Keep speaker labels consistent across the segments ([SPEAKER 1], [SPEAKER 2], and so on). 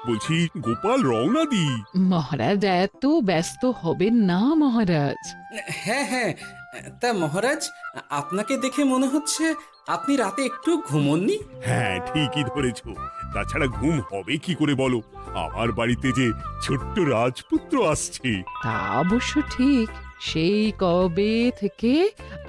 [SPEAKER 1] বলছি গোপাল রওনা দি।
[SPEAKER 2] মহারাজ এত ব্যস্ত হবেন না মহারাজ।
[SPEAKER 3] হ্যাঁ হ্যাঁ, তা মহারাজ, আপনাকে দেখে মনে হচ্ছে আপনি রাতে একটু ঘুমোননি।
[SPEAKER 1] হ্যাঁ ঠিকই ধরেছ, তাছাড়া ঘুম হবে কি করে বলো, আমার বাড়িতে যে ছোট্ট রাজপুত্র আসছে।
[SPEAKER 2] তা অবশ্য ঠিক, সেই কবে থেকে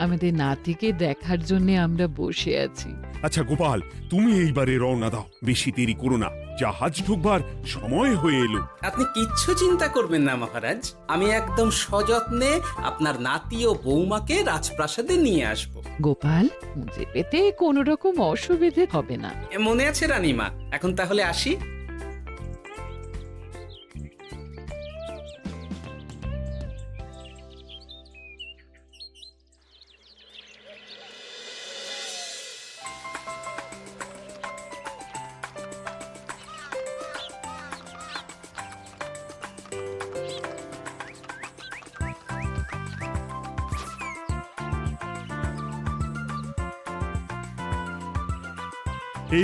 [SPEAKER 2] আমাদের নাতিকে দেখার জন্য আমরা বসে আছি।
[SPEAKER 1] আচ্ছা গোপাল, তুমি এইবারে রওনা দাও, বেশি দেরি করো না, জাহাজ ঢুকবার সময় হয়ে এলো।
[SPEAKER 3] আপনি কিচ্ছু চিন্তা করবেন না মহারাজ, আমি একদম সযত্নে আপনার নাতি ও বৌমাকে রাজপ্রাসাদে নিয়ে আসব।
[SPEAKER 2] গোপাল, খুঁজে পেতে কোনো রকম অসুবিধে হবে না।
[SPEAKER 3] মনে আছে রানীমা? এখন তাহলে আসি।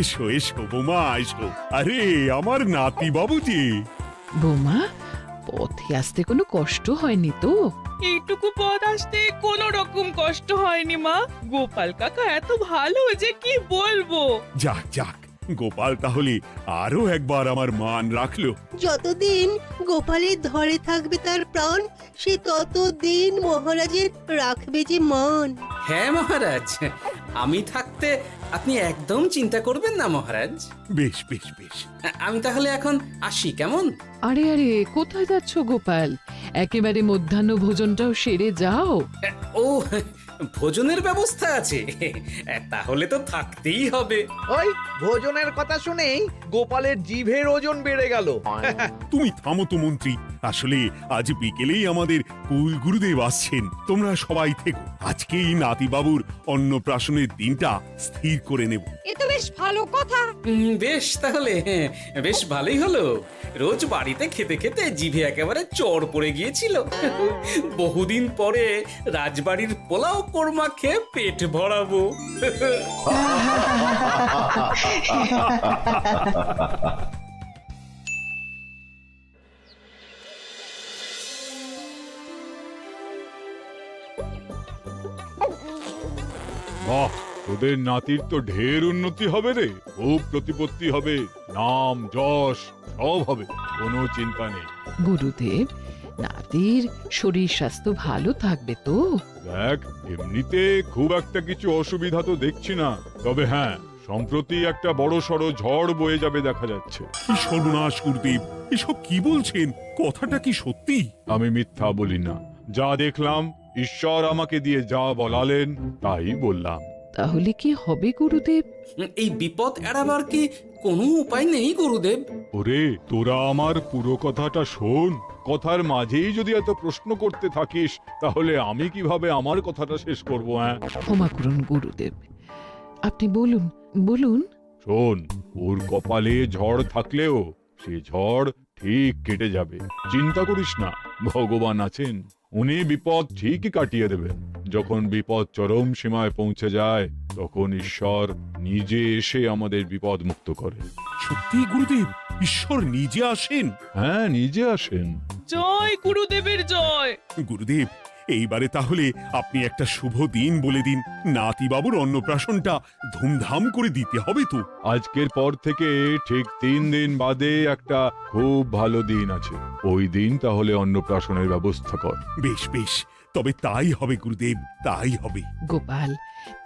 [SPEAKER 1] এসো এসো বৌমা এসো, আরে আমার নাতি বাবু যে।
[SPEAKER 2] বৌমা, পথে আসতে কোনো কষ্ট হয়নি তো?
[SPEAKER 4] এইটুকু পথ আসতে কোনো রকম কষ্ট হয়নি মা। গোপাল কাকা এত ভালো যে কি বলবো।
[SPEAKER 1] যাক যাক, গোপাল তাহলে আরো একবার আমার মান রাখলো।
[SPEAKER 5] যতদিন গোপালের ধরে থাকবে তার প্রাণ, সে ততদিন মহারাজের রাখবে যে মান।
[SPEAKER 3] হ্যাঁ মহারাজ, আমি থাকতে আপনি একদম চিন্তা করবেন না মহারাজ।
[SPEAKER 1] বেশ বেশ বেশ।
[SPEAKER 3] আমি তাহলে এখন আসি, কেমন?
[SPEAKER 2] আরে আরে, কোথায় যাচ্ছ গোপাল? একেবারে মধ্যাহ্ন ভোজনটাও সেরে যাও।
[SPEAKER 3] ও, ভোজনের ব্যবস্থা আছে, তাহলে তো থাকতেই হবে।
[SPEAKER 6] ওই ভোজনের কথা শুনেই গোপালের জিভের ওজন বেড়ে গেল।
[SPEAKER 1] তুমি থামো তো মন্ত্রী, আসলে আজ বিকেলেই আমাদের কুল গুরুদেব আসছেন, তোমরা সবাই থেকো, আজকেই নাতিবাবুর অন্নপ্রাশনের দিনটা স্থির করে নেব।
[SPEAKER 7] এ তো বেশ ভালো কথা।
[SPEAKER 3] বেশ তাহলে, বেশ ভালোই হলো। রোজ বাড়িতে খেতে খেতে জিভে একেবারে চড় পড়ে গিয়েছিল। বহুদিন পরে রাজবাড়ির পোলাও কোরমা খেয়ে পেট ভরাবো।
[SPEAKER 8] বাহ, তোদের নাতির তো ঢের উন্নতি হবে রে, খুব প্রতিপত্তি হবে, নাম যশ সব হবে, কোনো চিন্তা নেই।
[SPEAKER 2] গুরুদেব, নাতির শরীর স্বাস্থ্য ভালো থাকবে তো?
[SPEAKER 8] দেখ, এমনিতে খুব একটা কিছু অসুবিধা তো দেখছি না, তবে হ্যাঁ, সম্প্রতি একটা বড় সড়ো ঝড় বয়ে যাবে দেখা যাচ্ছে।
[SPEAKER 1] কি সর্বনাশ গুরুদেব, এসব কি বলছেন, কথাটা কি সত্যি?
[SPEAKER 8] আমি মিথ্যা বলি না, যা দেখলাম, ঈশ্বর আমাকে দিয়ে যা বলালেন তাই বললাম।
[SPEAKER 2] তাহলে কি হবে গুরুদেব?
[SPEAKER 3] এই বিপদ এড়াবার কি কোনো উপায় নেই গুরুদেব?
[SPEAKER 8] ওরে, তোরা আমার পুরো কথাটা শোন, কথার মাঝেই যদি এত প্রশ্ন করতে থাকিস তাহলে আমি কিভাবে আমার কথাটা শেষ করব? হ্যাঁ,
[SPEAKER 2] ক্ষমা করুন গুরুদেব, আপনি বলুন বলুন।
[SPEAKER 8] শোন, ওর কপালে ঝড় থাকলেও সে ঝড় ঠিক কেটে যাবে, চিন্তা করিস না, ভগবান আছেন, উনি বিপদ ঠিকই কাটিয়ে দেবেন। যখন বিপদ চরম সীমায় পৌঁছে যায় তখন ঈশ্বর নিজে এসে আমাদের বিপদ মুক্ত করে।
[SPEAKER 1] সত্যি গুরুদেব, ঈশ্বর নিজে আসেন?
[SPEAKER 8] হ্যাঁ, নিজে আসেন।
[SPEAKER 4] জয় গুরুদেবের জয়।
[SPEAKER 1] গুরুদেব, এইবারে তাহলে আপনি একটা শুভ দিন বলে দিন, নাতিবাবুর অন্নপ্রাশনটা ধুমধাম করে দিতে হবে তো।
[SPEAKER 8] আজকের পর থেকে ঠিক 3 দিন বাদে একটা খুব ভালো দিন আছে, ওই দিন তাহলে অন্নপ্রাশনের ব্যবস্থা কর।
[SPEAKER 1] বেশ বেশ, তবে তাই হবে গুরুদেব, তাই হবে।
[SPEAKER 2] গোপাল,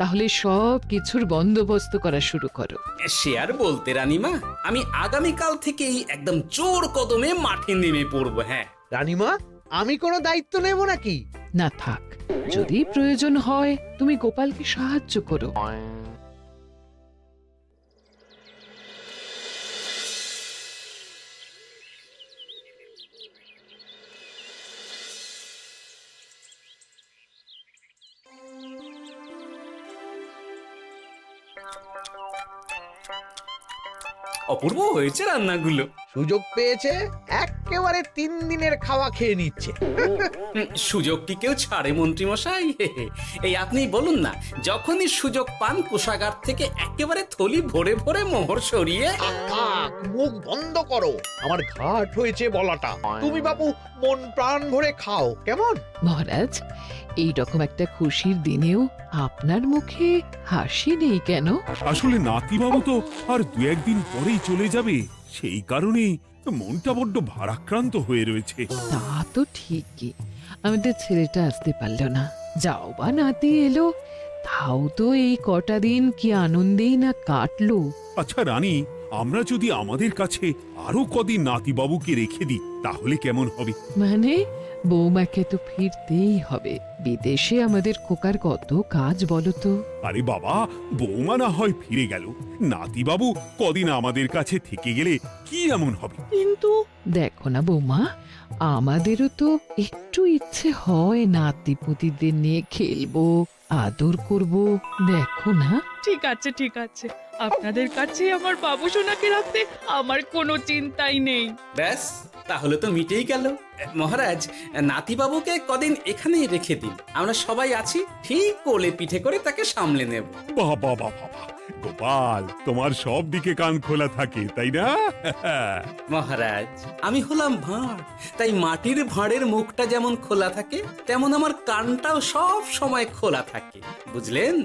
[SPEAKER 2] তাহলে সব কিছুর বন্দোবস্ত করা শুরু করো।
[SPEAKER 3] সে আর বলতে রানীমা, আমি আগামীকাল থেকেই একদম জোর কদমে মাঠে নেমে পড়বো। হ্যাঁ
[SPEAKER 6] রানীমা, আমি কোনো দায়িত্ব নেব নাকি?
[SPEAKER 2] না থাক, যদি প্রয়োজন হয় তুমি গোপালকে সাহায্য করো।
[SPEAKER 3] অপূর্ব হয়েছে রান্নাগুলো।
[SPEAKER 6] সুযোগ পেয়েছে একেবারে 3 দিনের খাওয়া খেয়ে নিচ্ছে।
[SPEAKER 3] সুযোগ কি কেউ ছাড়ে মন্ত্রী মশাই? এই আপনিই বলুন না, যখনই সুযোগ পান কোষাগার থেকে একেবারে থলি ভরে ভরে মোহর সরিয়ে।
[SPEAKER 6] থাক, মুখ বন্ধ করো, আমার ঘাট হয়েছে বলাটা। তুমি বাবু মন প্রাণ ভরে খাও, কেমন?
[SPEAKER 2] মহারাজ, এইরকম একটা খুশির দিনেও আপনার মুখে হাসি নেই কেন?
[SPEAKER 1] আসলে নাতিবাবু তো আর 2-1 দিন পরেই চলে যাবে, সেই কারণেই মনটা বড্ড ভারাক্রান্ত হয়ে রয়েছে।
[SPEAKER 2] তা তো ঠিকই, আমাদের ছেলেটা আসতে পারলো না, যাও বা নাতি এলো, তাও তো এই কটা দিন কি আনন্দেই না কাটলো।
[SPEAKER 1] আচ্ছা রানী, আমরা যদি আমাদের কাছে আরো কদিন নাতিবাবুকে রেখে দিই তাহলে কেমন হবে?
[SPEAKER 2] মানে বৌমাকে তো ফিরতেই হবে, বিদেশে আমাদের খোকার কত কাজ বলো তো।
[SPEAKER 1] আরে বাবা, বৌমা না হয় ফিরে গেল, নাতিবাবু কদিন আমাদের কাছে থেকে গেলে কি এমন হবে?
[SPEAKER 4] কিন্তু
[SPEAKER 2] দেখো না বৌমা, আমাদেরও তো একটু ইচ্ছে হয় নাতিপুতিদের নিয়ে খেলবো, আদর করব, দেখো না।
[SPEAKER 4] ঠিক আছে ঠিক আছে, আপনাদের কাছে আমার বাবু সোনাকে রাখতে আমার কোনো চিন্তাই নেই।
[SPEAKER 3] ব্যাস, তাহলে তো মিটেই গেল। মহারাজ, নাতিবাবুকে কদিন এখানেই রেখে দিন, আমরা সবাই আছি, ঠিক কোলে পিঠে করে তাকে সামলে নেব।
[SPEAKER 1] বাবা বাবা, গোপাল তোমার সব দিকে কান খোলা থাকে তাই না?
[SPEAKER 3] মহারাজ, আমি হলাম ভাঁড়, তাই মাটির ভাঁড়ের মুখটা যেমন খোলা থাকে তেমন আমার কানটাও সব সময় খোলা থাকে, বুঝলেন?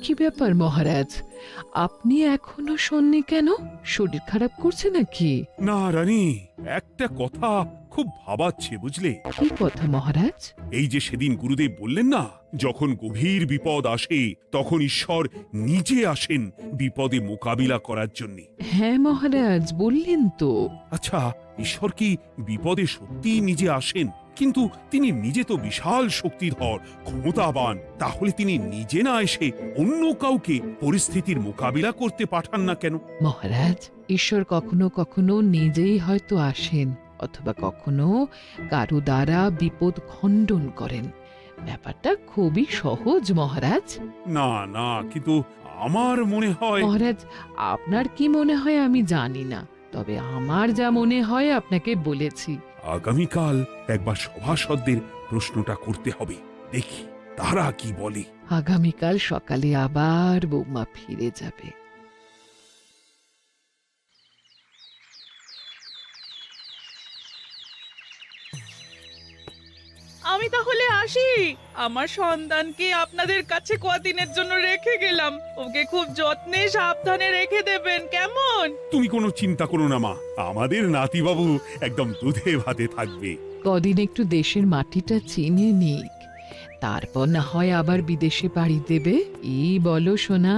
[SPEAKER 2] কি ব্যাপার মহারাজ, আপনি এখনো শোননি কেন? শরীর খারাপ করছে নাকি?
[SPEAKER 1] না রানী, একটা কথা খুব ভাবাচ্ছে বুঝলে।
[SPEAKER 2] কি কথা মহারাজ?
[SPEAKER 1] এই যে সেদিন গুরুদেব বললেন না, যখন গভীর বিপদ আসে তখন ঈশ্বর নিজে আসেন বিপদে মোকাবিলা করার জন্য।
[SPEAKER 2] হ্যাঁ মহারাজ, বললেন তো।
[SPEAKER 1] আচ্ছা, ঈশ্বর কি বিপদে সত্যি নিজে আসেন? কিন্তু তিনি নিজে তো বিশাল শক্তিধর, ক্ষমতাবান, তাহলে তিনি নিজে না এসে অন্য কাউকে পরিস্থিতির মোকাবিলা করতে পাঠান না কেন?
[SPEAKER 2] মহারাজ, ঈশ্বর কখনো কখনো নিজেই হয়তো আসেন, অথবা কখনো কারো দ্বারা বিপদ খণ্ডন করেন। ব্যাপারটা খুবই সহজ মহারাজ।
[SPEAKER 1] না না, কিন্তু আমার মনে হয়।
[SPEAKER 2] মহারাজ, আপনার কি মনে হয় আমি জানি না, তবে আমার যা মনে হয় আপনাকে বলেছি।
[SPEAKER 1] আগামীকাল একবার সভাসদদের প্রশ্নটা করতে হবে, দেখি তারা কি বলে।
[SPEAKER 2] আগামীকাল সকালে আবার বৌমা ফিরে যাবে।
[SPEAKER 4] আমি তাহলে আসি, আমার সন্তানকে আপনাদের কাছে কদিনের জন্য রেখে গেলাম, ওকে খুব যত্নে সাবধানে রেখে দেবেন, কেমন?
[SPEAKER 1] তুমি কোনো চিন্তা করো না মা, আমাদের নাতিবাবু একদম দুধে ভাতে থাকবে।
[SPEAKER 2] কদিন একটু দেশের মাটিটা চিনে নিক, তারপর না হয় আবার বিদেশে পাড়ি দেবে। এই বলো সোনা।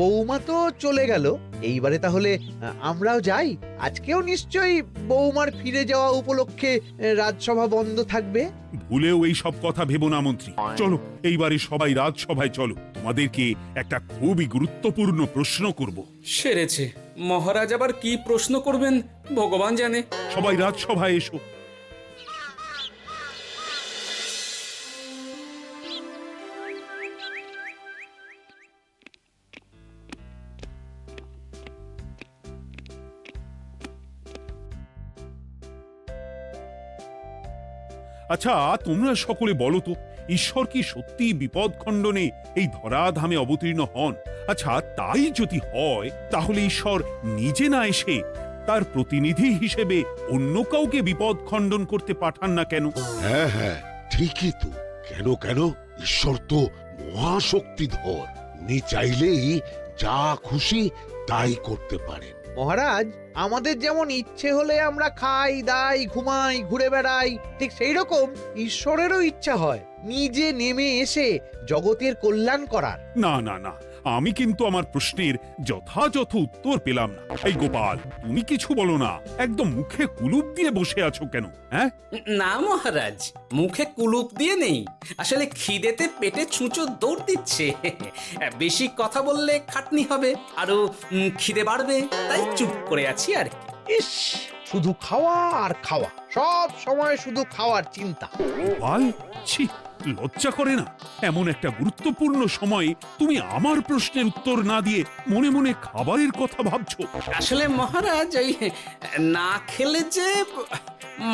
[SPEAKER 6] বৌমা তো চলে গেল, এইবারে তাহলে আমরাও যাই। আজকেও নিশ্চয়ই বৌমার ফিরে যাওয়া উপলক্ষে রাজসভা বন্ধ থাকবে।
[SPEAKER 1] ভুলেও এই সব কথা ভেবো না মন্ত্রী, চলো এইবারে সবাই রাজসভায় চলো, তোমাদেরকে একটা খুবই গুরুত্বপূর্ণ প্রশ্ন করব।
[SPEAKER 3] সেরেছে, মহারাজ আবার কি প্রশ্ন করবেন ভগবান জানে।
[SPEAKER 1] সবাই রাজসভায় এসো। আচ্ছা, তোমরা সকলে বলো তো, ঈশ্বর কি সত্যি বিপদ খণ্ডনে এই ধরাধামে অবতীর্ণ হন? আচ্ছা, তাই যদি হয় তাহলে ঈশ্বর নিজে না এসে তার প্রতিনিধি হিসেবে অন্য কাউকে বিপদ খণ্ডন করতে পাঠান না কেন?
[SPEAKER 7] হ্যাঁ হ্যাঁ, ঠিকই তো। কেন কেন, ঈশ্বর তো মহাশক্তিধর, উনি চাইলেই যা খুশি তাই করতে পারেন।
[SPEAKER 6] মহারাজ, আমাদের যেমন ইচ্ছে হলে আমরা খাই দাই ঘুমাই ঘুরে বেড়াই, ঠিক সেই রকম ঈশ্বরেরও ইচ্ছা হয় নিজে নেমে এসে জগতের কল্যাণ করার।
[SPEAKER 1] না না না, আমি কিন্তু আমার প্রশ্নের যথাযথ উত্তর পেলাম না। এই গোপাল, তুমি কিছু বলো না, একদম মুখে কুলুপ দিয়ে বসে আছো কেন? হ্যাঁ,
[SPEAKER 3] না মহারাজ, মুখে কুলুপ দিয়ে নেই, আসলে খিদেতে পেটে ছুঁচো দৌড় দিচ্ছে। বেশি কথা বললে খাটনি হবে, আরো খিদে বাড়বে, তাই চুপ করে আছি আর কি।
[SPEAKER 6] ইস, শুধু খাওয়া আর খাওয়া, সব সময় শুধু খাওয়ার চিন্তা।
[SPEAKER 1] গোপাল, ছি, লজ্জা করে না? এমন একটা গুরুত্বপূর্ণ সময়ে তুমি আমার প্রশ্নের উত্তর না দিয়ে মনে মনে খাবারের কথা ভাবছো।
[SPEAKER 3] আসলে মহারাজ, ওই না খেলে যে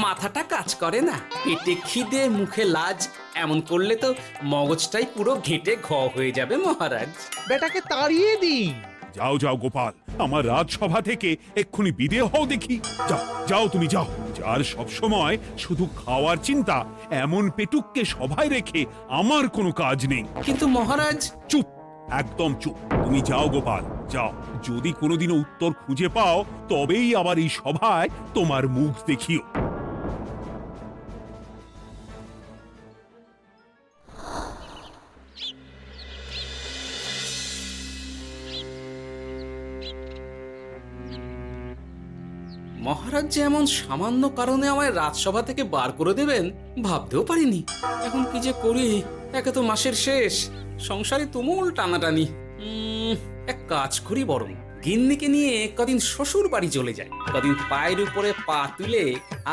[SPEAKER 3] মাথাটা কাজ করে না, পেটে খিদে মুখে লাজ, এমন করলে তো মগজটাই পুরো ঘেঁটে ঘ হয়ে যাবে মহারাজ।
[SPEAKER 6] বেটাকে তাড়িয়ে দিন।
[SPEAKER 1] যাও যাও গোপাল, আমার রাজসভা থেকে এক্ষুনি বিদেয় হও দেখি। যাও যাও, তুমি যাও। যার সব সময় শুধু খাওয়ার চিন্তা, এমন পেটুককে সভায় রেখে আমার কোনো কাজ নেই।
[SPEAKER 3] কিন্তু মহারাজ,
[SPEAKER 1] চুপ, একদম চুপ। তুমি যাও গোপাল, যাও। যদি কোনোদিনও উত্তর খুঁজে পাও, তবেই আবার এই সভায় তোমার মুখ দেখিও।
[SPEAKER 3] মহারাজ যে এমন সামান্য কারণে আমায় রাজসভা থেকে বার করে দেবেন ভাবতেও পারিনি। এখন কি যে করি, একে তো মাসের শেষ, সংসারে তুমুল টানাটানি। এক কাজ করি বরং, গিন্নিকে নিয়ে কদিন শ্বশুর বাড়ি চলে যায়, কদিন পায়ের উপরে পা তুলে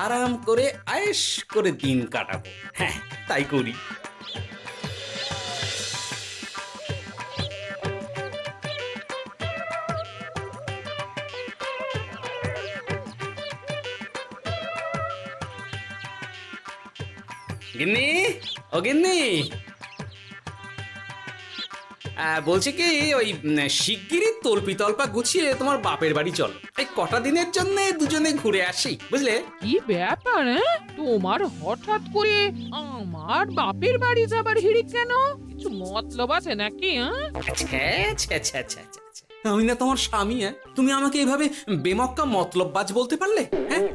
[SPEAKER 3] আরাম করে আয়েশ করে দিন কাটাবো। হ্যাঁ, তাই করি। গিন্নি, ও গিন্নি, বলছি কি, ওই শিগগিরই তল্পি তল্পা গুছিয়ে তোমার বাপের বাড়ি চলো। এই কটা দিনের জন্য দুজনে ঘুরে আসি, বুঝলে?
[SPEAKER 2] কি ব্যাপার? তোমার হঠাৎ করে আমার বাপের বাড়ি যাবার হিড়িক কেন? কিছু মতলব আছে নাকি?
[SPEAKER 3] আমি না তোমার স্বামী? তুমি আমাকে এইভাবে বেমক্কা মতলববাজ বলতে পারলে? হ্যাঁ,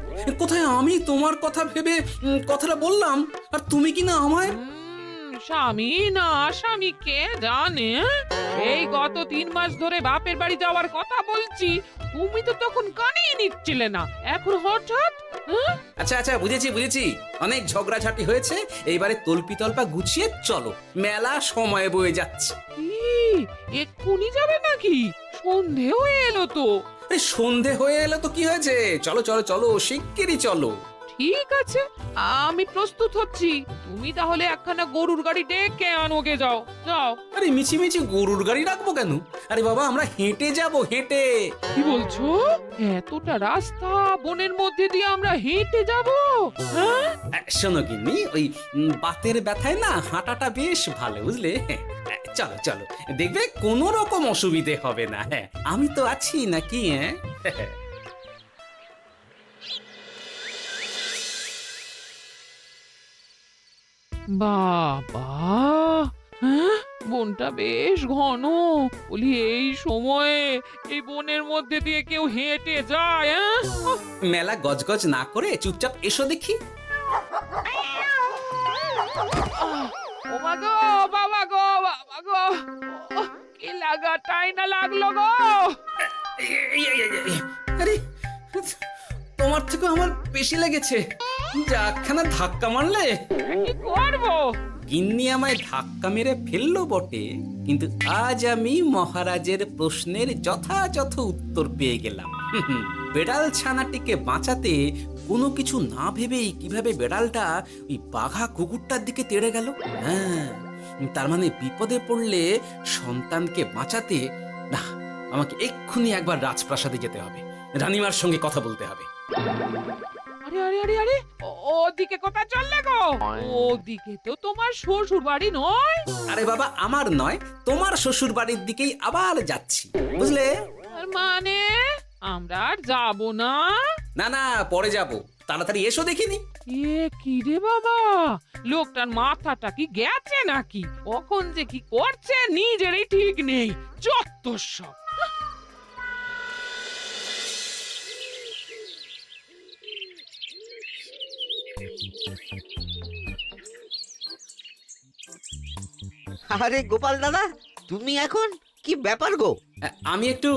[SPEAKER 3] কোথায় আমি তোমার কথা ভেবে কথাটা বললাম, আর তুমি কি না আমায়
[SPEAKER 2] স্বামী না স্বামী কে জানে? এই গত 3 মাস ধরে বাপের বাড়ি যাওয়ার কথা বলছি, তুমি তো তখন কানেই নিচ্ছিলে না, এখন হঠাৎ?
[SPEAKER 3] আচ্ছা আচ্ছা, বুঝেছি বুঝেছি, অনেক ঝগড়াঝাটি হয়েছে, এইবারে তল্পি তল্পা গুছিয়ে চলো, মেলা সময় বয়ে যাচ্ছে।
[SPEAKER 2] কি এক্ষুনি যাবে নাকি? সন্ধে হয়ে এলো তো।
[SPEAKER 3] এই সন্ধে হয়ে এলো তো কি হয়েছে, চলো চলো চলো, শিগগিরই চলো।
[SPEAKER 2] ঠিক আছে, আমি প্রস্তুত হচ্ছি। তুমি তাহলে একখানা গরুর গাড়ি ডেকে আনোগে, যাও যাও।
[SPEAKER 3] আরে মিছিমিছি গরুর গাড়ি রাখবো কেন? আরে বাবা, আমরা হেঁটে যাব, হেঁটে।
[SPEAKER 2] কি বলছো? এতটা রাস্তা বনের মধ্যে দিয়ে আমরা হেঁটে যাব? হ্যাঁ,
[SPEAKER 3] শোনো গিন্নি, ওই বাতের ব্যথায় না হাঁটাটা বেশ ভালো, বুঝলে? চলো চলো, দেখবে কোনো রকম অসুবিধে হবে না। হ্যাঁ, আমি তো আছি নাকি? হ্যাঁ,
[SPEAKER 2] বাবা, হ্যাঁ, বনটা বেশ ঘন। বলি, এই সময়ে এই বনের মধ্যে দিয়ে কেউ হেঁটে যায়?
[SPEAKER 3] মেলা গজগজ না করে চুপচাপ এসো দেখি।
[SPEAKER 2] ও মা গো, বাবা গো, বাবা গো, কি লাগাটাই না লাগলো গো।
[SPEAKER 3] আরে, তোমার থেকে আমার বেশি লেগেছে, যাকখানা ধাক্কা মারলে।
[SPEAKER 2] কি করবো?
[SPEAKER 3] গিন্নি আমায় ধাক্কা মেরে ফেললো বটে, কিন্তু আজ আমি মহারাজের প্রশ্নের যথাযথ উত্তর পেয়ে গেলাম। বেড়াল ছানাটিকে বাঁচাতে কোনো কিছু না ভেবেই কিভাবে বেড়ালটা ওই বাঘা কুকুরটার দিকে তেড়ে গেল। হ্যাঁ, তার মানে বিপদে পড়লে সন্তানকে বাঁচাতে না, আমাকে এক্ষুনি একবার রাজপ্রাসাদে যেতে হবে, রানীমার সঙ্গে কথা বলতে হবে।
[SPEAKER 2] আরে আরে আরে আরে, ওদিকে কোথায় চললে গো? ওদিকে তো তোমার শ্বশুর বাড়ি নয়?
[SPEAKER 3] আরে বাবা, আমার নয়, তোমার শ্বশুর বাড়ির দিকেই আবার যাচ্ছি, বুঝলে?
[SPEAKER 2] তার মানে আমরা আর যাবো না?
[SPEAKER 3] না না, পরে যাব, তাড়াতাড়ি এসো দেখিনি।
[SPEAKER 2] এ কি রে বাবা, লোকটার মাথাটা কি গেছে নাকি? কখন যে কি করছে নিজেরই ঠিক নেই, যত সব।
[SPEAKER 9] আরে গোপাল দাদা, তুমি এখন কি ব্যাপার গো?
[SPEAKER 3] আমি একটু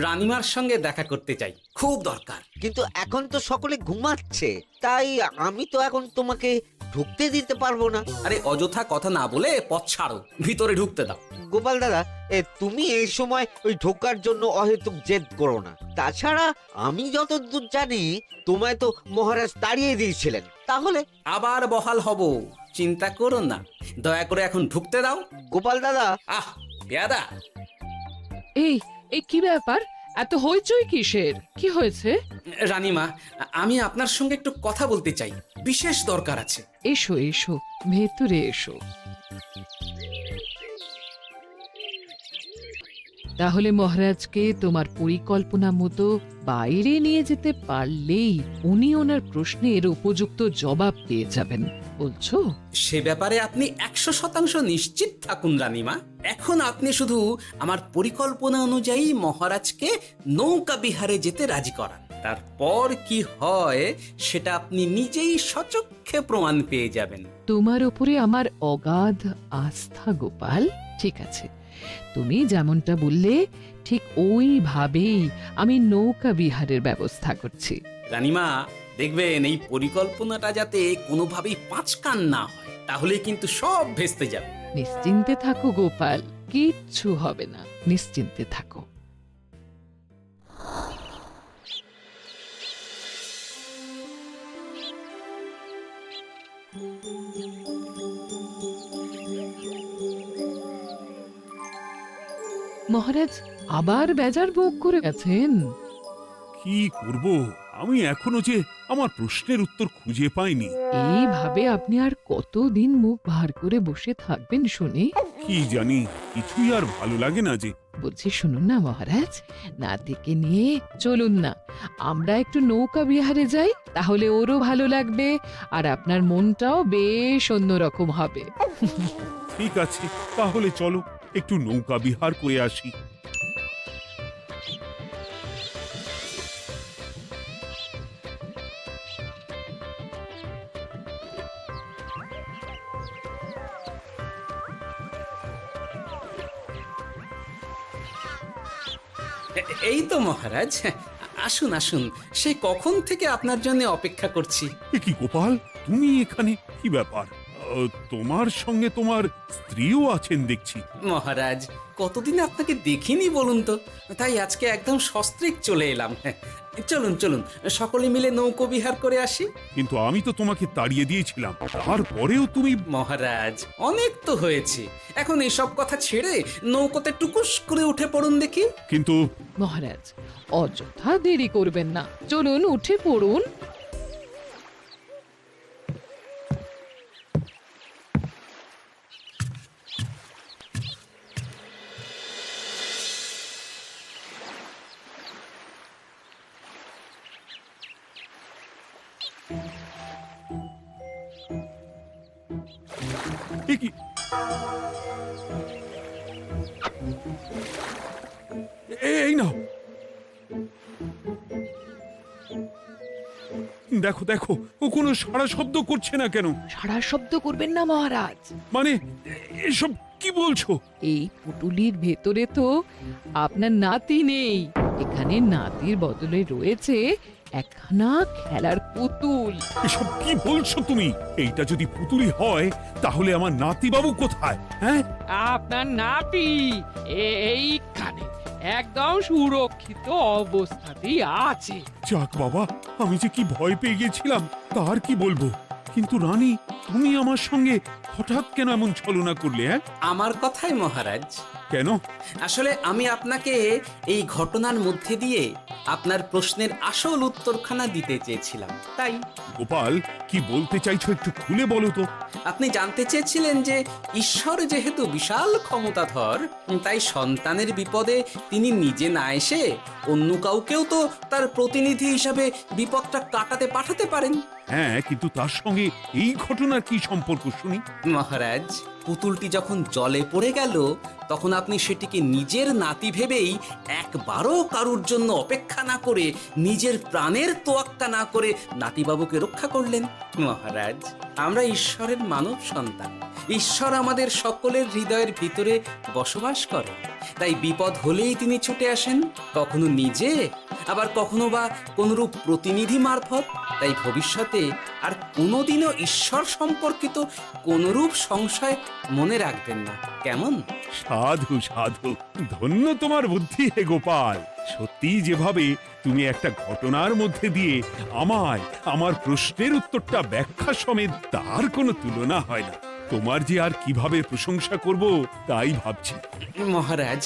[SPEAKER 3] রানীমার সঙ্গে দেখা করতে চাই, খুব দরকার।
[SPEAKER 9] কিন্তু এখন তো সকলে ঘুমাচ্ছে, তাই আমি তো এখন তোমাকে ঢুকতে দিতে পারবো না।
[SPEAKER 3] আরে অযথা কথা না বলে পথ ছাড়ো, ভিতরে ঢুকতে দাও।
[SPEAKER 9] গোপাল দাদা, তুমি এই সময় ওই ঢোকার জন্য অহেতুক জেদ করো না। তাছাড়া আমি যতদূর জানি তোমায় তো মহারাজ তাড়িয়ে দিয়েছিলেন, তাহলে
[SPEAKER 3] আবার বহাল হব, চিন্তা করো না। দয়া করে এখন ঢুকতে দাও।
[SPEAKER 9] গোপাল দাদা।
[SPEAKER 3] আহ পেয়াদা,
[SPEAKER 2] এই এই কি ব্যাপার? এত হইচই কিসের? কি হয়েছে?
[SPEAKER 3] রানীমা, আমি আপনার সঙ্গে একটু কথা বলতে চাই, বিশেষ দরকার আছে।
[SPEAKER 2] এসো এসো, ভেতরে এসো। তাহলে মহারাজকে তোমার পরিকল্পনা মতো বাইরে নিয়ে যেতে পারলেই উনি ওনার প্রশ্নের উপযুক্ত জবাব পেয়ে যাবেন, বলছো?
[SPEAKER 3] সে ব্যাপারে আপনি 100% নিশ্চিত থাকুন রানীমা। এখন আপনি শুধু আমার পরিকল্পনা অনুযায়ী মহারাজকে নৌকা বিহারে যেতে রাজি করান। তারপর কি হয় সেটা আপনি নিজেই সচক্ষে প্রমাণ পেয়ে যাবেন।
[SPEAKER 2] তোমার উপরে আমার অগাধ আস্থা গোপাল। ঠিক আছে, তুমি যেমনটা বললে ঠিক ওইভাবেই আমি নৌকা বিহারের ব্যবস্থা করছি।
[SPEAKER 3] রানীমা, দেখবেন এই পরিকল্পনাটা যাতে কোনোভাবেই পাঁচকান না হয়, তাহলে কিন্তু সব ভেস্তে যাবে।
[SPEAKER 2] নিশ্চিন্তে থাকো গোপাল, কিচ্ছু হবে না, নিশ্চিন্তে থাকো। মহারাজ আবার বেজার ভোগ করে গেছেন।
[SPEAKER 1] কি করব, আমি এখনো যে আমার প্রশ্নের উত্তর খুঁজে পাইনি।
[SPEAKER 2] এইভাবে আপনি আর কতদিন মুখ ভার করে বসে থাকবেন শুনি?
[SPEAKER 1] কি জানি, কিছুই আর ভালো লাগে না যে।
[SPEAKER 2] বলছি শুনুন না মহারাজ, নাতিকে নিয়ে চলুন না, আমরা একটু নৌকা বিহারে যাই, তাহলে ওরও ভালো লাগবে আর আপনার মনটাও বেশ অন্যরকম হবে।
[SPEAKER 1] ঠিক আছে, তাহলে চলো একটু নৌকা বিহার করে আসি।
[SPEAKER 3] এই তো মহারাজ, আসুন আসুন, সে কখন থেকে আপনার জন্য অপেক্ষা করছি।
[SPEAKER 1] এ কি গোপাল, তুমি এখানে? কি ব্যাপার? তোমার সঙ্গে তোমার স্ত্রীও আছেন দেখছি।
[SPEAKER 3] মহারাজ, কতদিন আপনাকে দেখিনি বলুন তো, তাই আজকে একদম সস্ত্রীক চলে এলাম। চলুন চলুন, সকলে মিলে নৌকো বিহার করে আসি।
[SPEAKER 1] কিন্তু আমি তো তোমাকে তাড়িয়ে দিয়েছিলাম, তারপরেও তুমি।
[SPEAKER 3] মহারাজ, অনেক তো হয়েছে, এখন এসব কথা ছেড়ে নৌকোতে টুকুস করে উঠে পড়ুন দেখি।
[SPEAKER 1] কিন্তু
[SPEAKER 2] মহারাজ অযথা দেরি করবেন না, চলুন উঠে পড়ুন।
[SPEAKER 1] এ কি? এই নাও, দেখো দেখো, ও কোনো সাড়া শব্দ করছে না কেন?
[SPEAKER 2] সারা শব্দ করবেন না মহারাজ।
[SPEAKER 1] মানে এসব কি বলছো?
[SPEAKER 2] এই পুটুলির ভেতরে তো আপনার নাতি নেই, এখানে নাতির বদলে রয়েছে একখানা খেলার পুতুল।
[SPEAKER 1] এসব কি বলছো তুমি? এইটা যদি পুতুলি হয় তাহলে আমার নাতিবাবু কোথায়? হ্যাঁ,
[SPEAKER 10] আপনার নাতি এইখানে একদম সুরক্ষিত অবস্থাতেই আছে।
[SPEAKER 1] যাক বাবা, আমি যে কি ভয় পেয়ে গেছিলাম তার কি বলবো। কিন্তু রানী, তুমি আমার সঙ্গে হঠাৎ কেন এমন ছলনা করলে? হ্যাঁ,
[SPEAKER 3] আমার কথাই মহারাজ।
[SPEAKER 1] কেন?
[SPEAKER 3] আসলে আমি আপনাকে এই ঘটনার মধ্যে দিয়ে আপনার প্রশ্নের আসল উত্তরখানা দিতে চেয়েছিলাম, তাই।
[SPEAKER 1] গোপাল, কি বলতে চাইছো একটু খুলে বলো তো।
[SPEAKER 3] আপনি জানতে চেয়েছিলেন যে ঈশ্বর যেহেতু বিশাল ক্ষমতাধর, তাই সন্তানের বিপদে তিনি নিজে না এসে অন্য কাউকেও তো তার প্রতিনিধি হিসাবে বিপদটা কাটাতে পাঠাতে পারেন।
[SPEAKER 1] হ্যাঁ, কিন্তু তার সঙ্গে এই ঘটনার কি সম্পর্ক শুনি?
[SPEAKER 3] মহারাজ, পুতুলটি যখন জলে পড়ে গেল তখন আপনি সেটিকে নিজের নাতি ভেবেই একবারও কারুর জন্য অপেক্ষা না করে নিজের প্রাণের তোয়াক্কা না করে নাতিবাবুকে রক্ষা করলেন। মহারাজ, আমরা ঈশ্বরের মানব সন্তান। ঈশ্বর আমাদের সকলের হৃদয়ের ভিতরে বসবাস করে। তাই বিপদ হলেই তিনি ছুটে আসেন, কখনো নিজে, আবার কখনো বা কোনরূপ প্রতিনিধি মারফত। তাই ভবিষ্যতে আর কোনোদিনও ঈশ্বর সম্পর্কিত কোনরূপ সংশয় মনে রাখবেন না, কেমন?
[SPEAKER 1] সাধু সাধু, ধন্য তোমার বুদ্ধি হে গোপাল। সত্যি যেভাবে তুমি একটা ঘটনার মধ্যে দিয়ে আমায় আমার প্রশ্নের উত্তরটা ব্যাখ্যা সমেত, তার কোনো তুলনা হয় না। তোমার যে আর কিভাবে প্রশংসা করব তাই ভাবছি।
[SPEAKER 3] মহারাজ,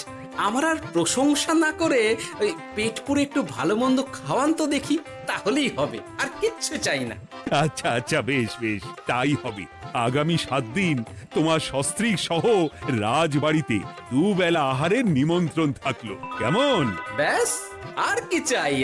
[SPEAKER 3] আমার আর প্রশংসা না করে ওই পেট পুরে একটু ভালো মন্দ খাওয়ান তো দেখি, তাহলেই হবে, আর কিচ্ছু চাই না।
[SPEAKER 1] আচ্ছা আচ্ছা, বেশ বেশ, তাই হবে। আগামী 7 দিন তোমার সস্ত্রীক সহ রাজবাড়িতে দুবেলা আহারের নিমন্ত্রণ থাকলো, কেমন?
[SPEAKER 3] ব্যাস, আর কি চাই?